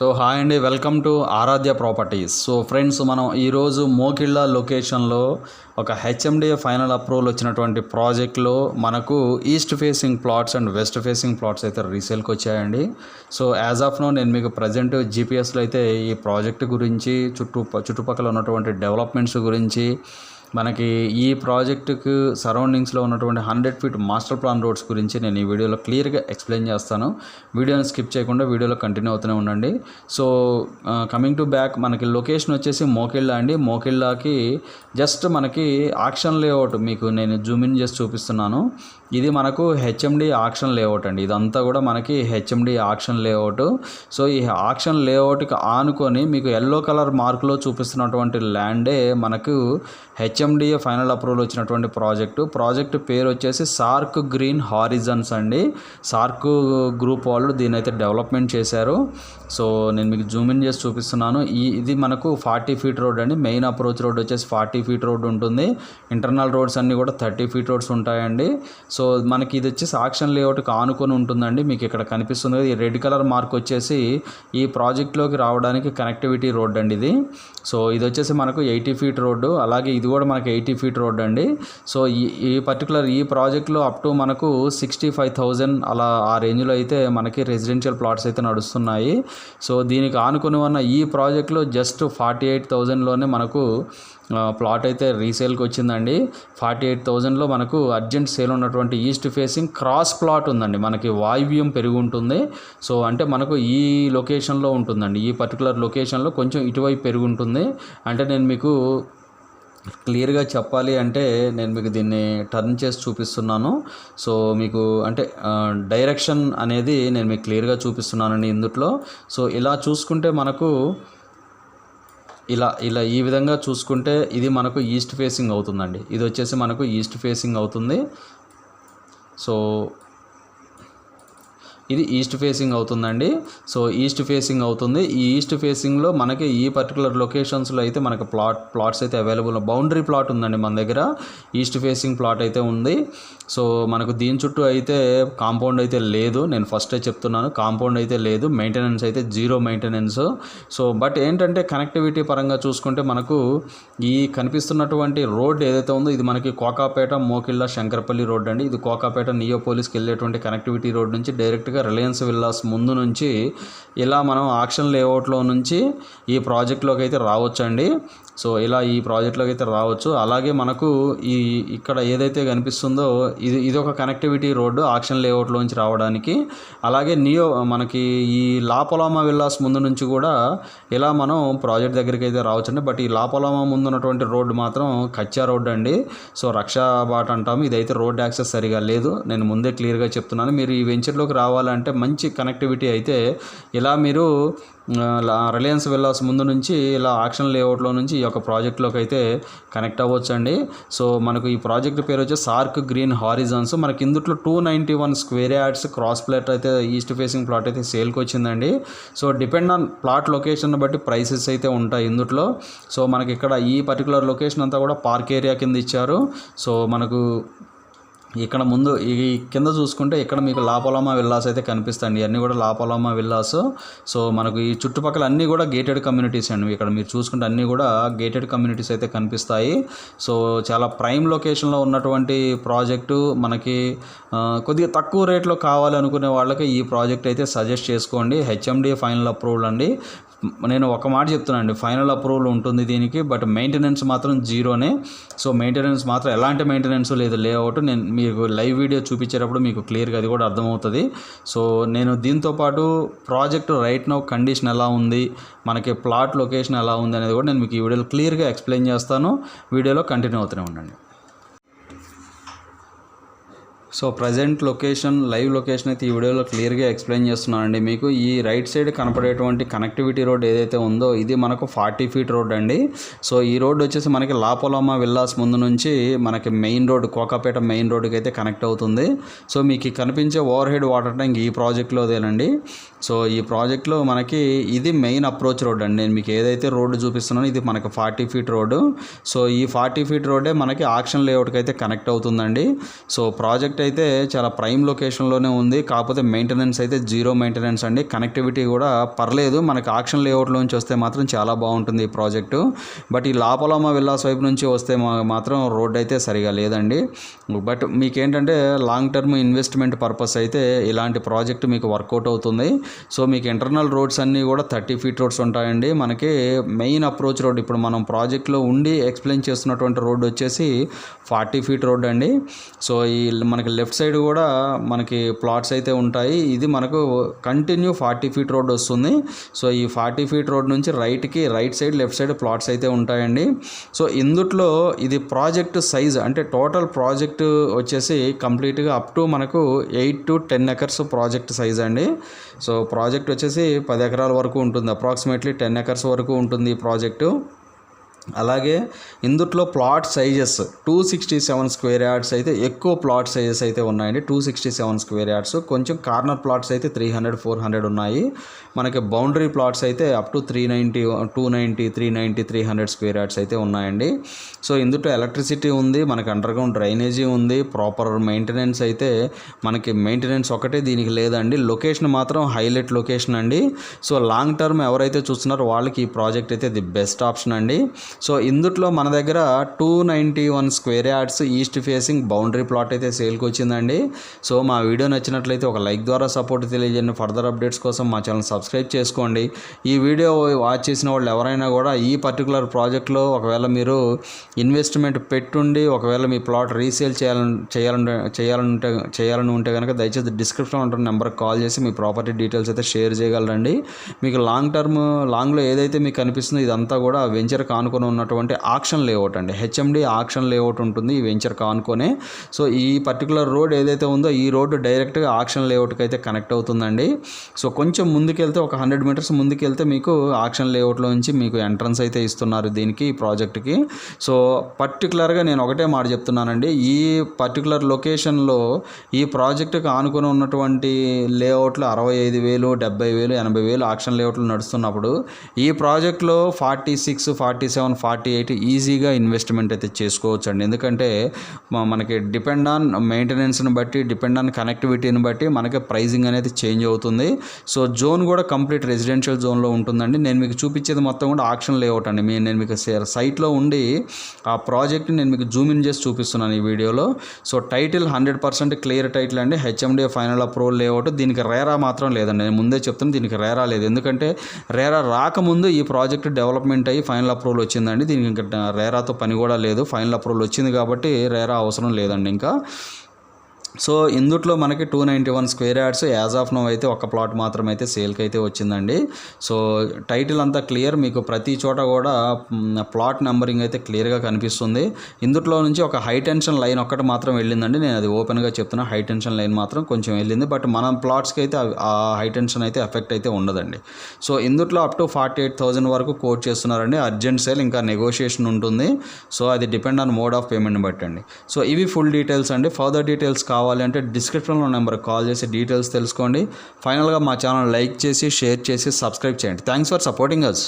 So hi అండి, welcome to Aradhya properties. So friends, మనం ఈరోజు మోకిళ్ళ లొకేషన్లో ఒక హెచ్ఎండిఏ ఫైనల్ అప్రూవల్ వచ్చినటువంటి ప్రాజెక్ట్లో మనకు east facing plots and west facing plots అయితే రీసేల్కి వచ్చాయండి. సో యాజ్ ఆఫ్ నో నేను మీకు ప్రజెంట్ జీపీఎస్లో అయితే ఈ ప్రాజెక్ట్ గురించి చుట్టుపక్కల ఉన్నటువంటి డెవలప్మెంట్స్ గురించి, మనకి ఈ ప్రాజెక్టుకు సరౌండింగ్స్లో ఉన్నటువంటి 100 ఫీట్ మాస్టర్ ప్లాన్ రోడ్స్ గురించి నేను ఈ వీడియోలో క్లియర్గా ఎక్స్ప్లెయిన్ చేస్తాను. వీడియోని స్కిప్ చేయకుండా వీడియోలో కంటిన్యూ అవుతూనే ఉండండి. సో కమింగ్ టు బ్యాక్, మనకి లొకేషన్ వచ్చేసి మోకిళ్ళ అండి. మోకిళ్ళకి జస్ట్ మనకి ఆక్షన్ లేఅవుట్ మీకు నేను జూమ్ ఇన్ చేసి చూపిస్తున్నాను. ఇది మనకు హెచ్ఎండి ఆక్షన్ లేఅవుట్ అండి. ఇదంతా కూడా మనకి హెచ్ఎండి ఆక్షన్ లేఅవుట్. సో ఈ ఆక్షన్ లేఅవుట్కి ఆనుకొని మీకు ఎల్లో కలర్ మార్కులో చూపిస్తున్నటువంటి ల్యాండే మనకు హెచ్ఎండిఏ ఫైనల్ అప్రూవల్ వచ్చినటువంటి ప్రాజెక్టు పేరు వచ్చేసి సార్క్ గ్రీన్ హారిజన్స్ అండి. సార్క్ గ్రూప్ వాళ్ళు దీని అయితే డెవలప్మెంట్ చేశారు. సో నేను మీకు జూమ్ ఇన్ చేసి చూపిస్తున్నాను. ఇది మనకు 40 ఫీట్ రోడ్ అండి. మెయిన్ అప్రోచ్ రోడ్ వచ్చేసి 40 ఫీట్ రోడ్ ఉంటుంది. ఇంటర్నల్ రోడ్స్ అన్నీ కూడా 30 ఫీట్ రోడ్స్ ఉంటాయండి. సో మనకి ఇది వచ్చేసి ఆక్షన్ లేఅవుట్కి ఆనుకొని ఉంటుందండి. మీకు ఇక్కడ కనిపిస్తుంది ఈ రెడ్ కలర్ మార్క్ వచ్చేసి ఈ ప్రాజెక్ట్లోకి రావడానికి కనెక్టివిటీ రోడ్ అండి ఇది. సో ఇది వచ్చేసి మనకు 80 ఫీట్ రోడ్డు, అలాగే ఇది కూడా మనకు 80 ఫీట్ రోడ్ అండి. సో ఈ పర్టికులర్ ఈ ప్రాజెక్ట్లో అప్ టు మనకు 65,000 అలా ఆ రేంజ్లో అయితే మనకి రెసిడెన్షియల్ ప్లాట్స్ అయితే నడుస్తున్నాయి. సో దీనికి ఆనుకొని ఉన్న ఈ ప్రాజెక్ట్లో జస్ట్ 48,000లోనే మనకు ప్లాట్ అయితే రీసేల్కి వచ్చిందండి. 48,000లో మనకు అర్జెంట్ సేల్ ఉన్నటువంటి ఈస్ట్ ఫేసింగ్ క్రాస్ ప్లాట్ ఉందండి. మనకి వాయువ్యం పెరిగి ఉంటుంది. సో అంటే మనకు ఈ లొకేషన్లో ఉంటుందండి. ఈ పర్టికులర్ లొకేషన్లో కొంచెం ఇటువైపు పెరిగి ఉంటుంది. అంటే నేను మీకు క్లియర్గా చెప్పాలి అంటే నేను మీకు దీన్ని టర్న్ చేసి చూపిస్తున్నాను. సో మీకు అంటే డైరెక్షన్ అనేది నేను మీకు క్లియర్గా చూపిస్తున్నానండి ఇందులో. సో ఇలా చూసుకుంటే మనకు ఇలా ఈ విధంగా చూసుకుంటే ఇది మనకు ఈస్ట్ ఫేసింగ్ అవుతుందండి. ఇది వచ్చేసి మనకు ఈస్ట్ ఫేసింగ్ అవుతుంది. సో ఇది ఈస్ట్ ఫేసింగ్ అవుతుందండి. సో ఈస్ట్ ఫేసింగ్ అవుతుంది. ఈ ఈస్ట్ ఫేసింగ్లో మనకి ఈ పర్టికులర్ లొకేషన్స్లో అయితే మనకు ప్లాట్స్ అయితే అవైలబుల్. బౌండరీ ప్లాట్ ఉందండి మన దగ్గర, ఈస్ట్ ఫేసింగ్ ప్లాట్ అయితే ఉంది. సో మనకు దీని చుట్టూ అయితే కాంపౌండ్ అయితే లేదు. నేను ఫస్టే చెప్తున్నాను, కాంపౌండ్ అయితే లేదు. మెయింటెనెన్స్ అయితే జీరో మెయింటెనెన్స్. సో బట్ ఏంటంటే కనెక్టివిటీ పరంగా చూసుకుంటే మనకు ఈ కనిపిస్తున్నటువంటి రోడ్ ఏదైతే ఉందో ఇది మనకి కోకాపేట మోకిళ్ళ శంకరపల్లి రోడ్ అండి. ఇది కోకాపేట నియోపోలిస్కి వెళ్ళేటువంటి కనెక్టివిటీ రోడ్ నుంచి డైరెక్ట్గా రిలయన్స్ విల్లాస్ ముందు నుంచి ఇలా మనం ఆక్షన్ లేఅవుట్లో నుంచి ఈ ప్రాజెక్ట్లోకి అయితే రావచ్చండి. సో ఇలా ఈ ప్రాజెక్ట్లోకి అయితే రావచ్చు. అలాగే మనకు ఇక్కడ ఏదైతే కనిపిస్తుందో ఇది ఒక కనెక్టివిటీ రోడ్డు ఆక్షన్ లేఅవుట్లోంచి రావడానికి. అలాగే మనకి ఈ లాపలామా విల్లాస్ ముందు నుంచి కూడా ఇలా మనం ప్రాజెక్ట్ దగ్గరికి అయితే రావచ్చండి. బట్ ఈ లాపలామా ముందు ఉన్నటువంటి రోడ్డు మాత్రం కచ్చా రోడ్డు అండి. సో రక్షా బాట అంటాము. ఇదైతే రోడ్ యాక్సెస్ సరిగా లేదు. నేను ముందే క్లియర్గా చెప్తున్నాను. మీరు ఈ వెంచర్లోకి రావాలంటే మంచి కనెక్టివిటీ అయితే ఇలా మీరు రిలయన్స్ విల్లాస్ ముందు నుంచి ఇలా ఆక్షన్ లేఅవుట్లో నుంచి ఈ యొక్క ప్రాజెక్ట్లోకి అయితే కనెక్ట్ అవ్వచ్చండి. సో మనకు ఈ ప్రాజెక్ట్ పేరు వచ్చి సార్క్ గ్రీన్ హారిజన్స్. మనకి ఇందులో 291 స్క్వేర్ యార్డ్స్ క్రాస్ ప్లాట్ అయితే ఈస్ట్ ఫేసింగ్ ప్లాట్ అయితే సేల్కి వచ్చిందండి. So depend on plot location బట్టి ప్రైసెస్ అయితే ఉంటాయి ఇందులో. సో మనకి ఇక్కడ ఈ పర్టికులర్ లొకేషన్ అంతా కూడా పార్క్ ఏరియా కింద ఇచ్చారు. సో మనకు ఇక్కడ ముందు ఈ కింద చూసుకుంటే ఇక్కడ మీకు లాపలామా విల్లాస్ అయితే కనిపిస్తాయండి. ఇవన్నీ కూడా లాపలామా విల్లాస్. సో మనకు ఈ చుట్టుపక్కల అన్నీ కూడా గేటెడ్ కమ్యూనిటీస్ అండి. ఇక్కడ మీరు చూసుకుంటే అన్నీ కూడా గేటెడ్ కమ్యూనిటీస్ అయితే కనిపిస్తాయి. సో చాలా ప్రైమ్ లొకేషన్లో ఉన్నటువంటి ప్రాజెక్టు మనకి కొద్దిగా తక్కువ రేట్లో కావాలి అనుకునే వాళ్ళకి ఈ ప్రాజెక్ట్ అయితే సజెస్ట్ చేసుకోండి. హెచ్ఎండి ఫైనల్ అప్రూవల్ అండి. నేను ఒక మాట చెప్తున్నానండి, ఫైనల్ అప్రూవల్ ఉంటుంది దీనికి, బట్ మెయింటెనెన్స్ మాత్రం జీరోనే. సో మెయింటెనెన్స్ మాత్రం ఎలాంటి మెయింటెనెన్స్ లేదు. లేఅవుట్ నేను మీకు లైవ్ వీడియో చూపించేటప్పుడు మీకు క్లియర్గా అది కూడా అర్థమవుతుంది. సో నేను దీంతోపాటు ప్రాజెక్ట్ రైట్ నౌ కండిషన్ ఎలా ఉంది, మనకి ప్లాట్ లొకేషన్ ఎలా ఉంది అనేది కూడా నేను మీకు ఈ వీడియోలో క్లియర్గా ఎక్స్ప్లెయిన్ చేస్తాను. వీడియోలో కంటిన్యూ అవుతూనే ఉండండి. So present location live location అయితే ఈ వీడియోలో క్లియర్గా ఎక్స్ప్లెయిన్ చేస్తున్నానండి మీకు. ఈ రైట్ సైడ్ కనపడేటువంటి కనెక్టివిటీ రోడ్ ఏదైతే ఉందో ఇది మనకు 40 ఫీట్ రోడ్ అండి. సో ఈ రోడ్ వచ్చేసి మనకి లాపోలామా విల్లాస్ ముందు నుంచి మనకి మెయిన్ రోడ్ కోకాపేట మెయిన్ రోడ్కి అయితే కనెక్ట్ అవుతుంది. సో మీకు కనిపించే ఓవర్ హెడ్ వాటర్ ట్యాంక్ ఈ ప్రాజెక్ట్లోదేనండి. సో ఈ ప్రాజెక్ట్లో మనకి ఇది మెయిన్ అప్రోచ్ రోడ్ అండి. నేను మీకు ఏదైతే రోడ్డు చూపిస్తున్నానో ఇది మనకి 40 ఫీట్ రోడ్డు. సో ఈ 40 ఫీట్ రోడ్డే మనకి ఆక్షన్ లేఅవుట్కి అయితే కనెక్ట్ అవుతుందండి. సో ప్రాజెక్ట్ అయితే చాలా ప్రైమ్ లొకేషన్లోనే ఉంది. కాకపోతే మెయింటెనెన్స్ అయితే జీరో మెయింటెనెన్స్ అండి. కనెక్టివిటీ కూడా పర్లేదు. మనకి ఆక్షన్ లేఅవుట్లో నుంచి వస్తే మాత్రం చాలా బాగుంటుంది ఈ ప్రాజెక్టు. బట్ ఈ లాపలామా విల్లాస్ వైపు నుంచి వస్తే మాత్రం రోడ్ అయితే సరిగా లేదండి. బట్ మీకేంటంటే లాంగ్ టర్మ్ ఇన్వెస్ట్మెంట్ పర్పస్ అయితే ఇలాంటి ప్రాజెక్ట్ మీకు వర్కౌట్ అవుతుంది. సో మీకు ఇంటర్నల్ రోడ్స్ అన్నీ కూడా 30 ఫీట్ రోడ్స్ ఉంటాయండి. మనకి మెయిన్ అప్రోచ్ రోడ్ ఇప్పుడు మనం ప్రాజెక్ట్లో ఉండి ఎక్స్ప్లెయిన్ చేస్తున్నటువంటి రోడ్ వచ్చేసి 40 ఫీట్ రోడ్ అండి. సో ఈ మనకి లెఫ్ట్ సైడ్ కూడా మనకి ప్లాట్స్ అయితే ఉంటాయి. ఇది మనకు కంటిన్యూ 40 ఫీట్ రోడ్ వస్తుంది. సో ఈ 40 ఫీట్ రోడ్ నుంచి right side left side plots అయితే ఉంటాయండి. సో ఇందుట్లో ఇది ప్రాజెక్ట్ సైజ్ అంటే టోటల్ ప్రాజెక్ట్ వచ్చేసి కంప్లీట్గా అప్ టు మనకు 8 to 10 ఎకర్స్ ప్రాజెక్ట్ సైజ్ అండి. సో ప్రాజెక్ట్ వచ్చేసి 10 ఎకరాల వరకు ఉంటుంది. అప్రాక్సిమేట్లీ 10 ఎకర్స్ వరకు ఉంటుంది ఈ ప్రాజెక్టు. అలాగే ఇందుట్లో ప్లాట్ సైజెస్ 267 స్క్వేర్ యార్డ్స్ అయితే ఎక్కువ ప్లాట్ సైజెస్ అయితే ఉన్నాయండి. 267 స్క్వేర్ యార్డ్స్. కొంచెం కార్నర్ ప్లాట్స్ అయితే 300, 400 ఉన్నాయి. మనకి బౌండరీ ప్లాట్స్ అయితే అప్ టు 390, 290, 390, 300 స్క్వేర్ యార్డ్స్ అయితే ఉన్నాయండి. సో ఇందులో ఎలక్ట్రిసిటీ ఉంది, మనకి అండర్గ్రౌండ్ డ్రైనేజీ ఉంది, ప్రాపర్ మెయింటెనెన్స్ అయితే మనకి మెయింటెనెన్స్ ఒకటే దీనికి లేదండి. లొకేషన్ మాత్రం హైలైట్ లొకేషన్ అండి. సో లాంగ్ టర్మ్ ఎవరైతే చూస్తున్నారో వాళ్ళకి ఈ ప్రాజెక్ట్ అయితే ది బెస్ట్ ఆప్షన్ అండి. సో ఇందుట్లో మన దగ్గర 291 square yards east facing boundary plot అయితే సేల్కి వచ్చిందండి. సో మా వీడియో నచ్చినట్లయితే ఒక లైక్ ద్వారా సపోర్ట్ తెలియజేయండి. ఫర్దర్ అప్డేట్స్ కోసం మా ఛానల్ సబ్స్క్రైబ్ చేసుకోండి. ఈ వీడియో వాచ్ చేసిన వాళ్ళు ఎవరైనా కూడా ఈ పర్టికులర్ ప్రాజెక్ట్లో ఒకవేళ మీరు ఇన్వెస్ట్మెంట్ పెట్టుండి ఒకవేళ మీ ప్లాట్ రీసేల్ చేయాలని ఉంటే కనుక దయచేసి డిస్క్రిప్షన్లో ఉంటున్న నెంబర్కి కాల్ చేసి మీ ప్రాపర్టీ డీటెయిల్స్ అయితే షేర్ చేయగలరండి. మీకు లాంగ్లో ఏదైతే మీకు కనిపిస్తుందో ఇదంతా కూడా వెంచర్ కానుకొని ఉన్నటువంటి ఆక్షన్ లేఅవుట్ అండి. హెచ్ఎండి ఆక్షన్ లేఅవుట్ ఉంటుంది ఈ వెంచర్ కానుకొనే. సో ఈ పర్టికులర్ రోడ్ ఏదైతే ఉందో ఈ రోడ్డు డైరెక్ట్గా ఆక్షన్ లేఅవుట్కి అయితే కనెక్ట్ అవుతుందండి. సో కొంచెం ముందుకెళ్తే ఒక 100 మీటర్స్ ముందుకెళ్తే మీకు ఆక్షన్ లేఅవుట్లో నుంచి మీకు ఎంట్రన్స్ అయితే ఇస్తున్నారు దీనికి ఈ ప్రాజెక్ట్కి. సో పర్టికులర్గా నేను ఒకటే మాట చెప్తున్నానండి, ఈ పర్టికులర్ లొకేషన్లో ఈ ప్రాజెక్టుకి ఆనుకొని ఉన్నటువంటి లేఅవుట్లు 65,000, 70,000, 80,000 ఆక్షన్ లేఅవుట్లు నడుస్తున్నప్పుడు ఈ ప్రాజెక్ట్లో 46, 47, 48 ఈజీగా ఇన్వెస్ట్మెంట్ అయితే చేసుకోవచ్చు అండి. ఎందుకంటే మనకి డిపెండ్ ఆన్ మెయింటెనెన్స్ని బట్టి, డిపెండ్ ఆన్ కనెక్టివిటీని బట్టి మనకి ప్రైజింగ్ అనేది చేంజ్ అవుతుంది. సో జోన్ కూడా కంప్లీట్ రెసిడెన్షియల్ జోన్లో ఉంటుందండి. నేను మీకు చూపించేది మొత్తం కూడా ఆక్షన్ లేఅవుట్ అండి. నేను మీకు సైట్లో ఉండి ఆ ప్రాజెక్ట్ని నేను మీకు జూమ్ ఇన్ చేసి చూపిస్తున్నాను ఈ వీడియోలో. సో టైటిల్ 100% క్లియర్ టైటిల్ అండి. HMD final approval layout. దీనికి రేరా మాత్రం లేదండి. నేను ముందే చెప్తాను దీనికి రేరా లేదు. ఎందుకంటే రేరా రాకముందు ఈ ప్రాజెక్ట్ డెవలప్మెంట్ అయ్యి ఫైనల్ అప్రూవల్ వచ్చిందండి. దీనికి ఇంకా రేరాతో పని కూడా లేదు. ఫైనల్ అప్రూవల్ వచ్చింది కాబట్టి రేరా అవసరం లేదండి ఇంకా. సో ఇందుట్లో మనకి 291 square yards as of now అయితే ఒక ప్లాట్ మాత్రమే అయితే సేల్కి అయితే వచ్చిందండి. సో టైటిల్ అంతా క్లియర్, మీకు ప్రతి చోట కూడా ప్లాట్ నెంబరింగ్ అయితే క్లియర్గా కనిపిస్తుంది. ఇందుట్లో నుంచి ఒక హై టెన్షన్ లైన్ ఒక్కటి మాత్రం వెళ్ళిందండి. నేను అది ఓపెన్గా చెప్తున్నా, హై టెన్షన్ లైన్ మాత్రం కొంచెం వెళ్ళింది. బట్ మన ప్లాట్స్కి అయితే ఆ హై టెన్షన్ అయితే ఎఫెక్ట్ అయితే ఉండదండి. సో ఇందుట్లో అప్ టు 48,000 వరకు కోట్ చేస్తున్నారండి. అర్జెంట్ సేల్, ఇంకా నెగోషియేషన్ ఉంటుంది. సో అది డిపెండ్ ఆన్ మోడ్ ఆఫ్ పేమెంట్ని బట్టి అండి. సో ఇవి ఫుల్ డీటెయిల్స్ అండి. ఫర్దర్ డీటెయిల్స్ కావాలి అంటే డిస్క్రిప్షన్లో నెంబర్కి కాల్ చేసి డీటెయిల్స్ తెలుసుకోండి. ఫైనల్గా మా ఛానల్ లైక్ చేసి, షేర్ చేసి, సబ్స్క్రైబ్ చేయండి. Thanks for supporting us.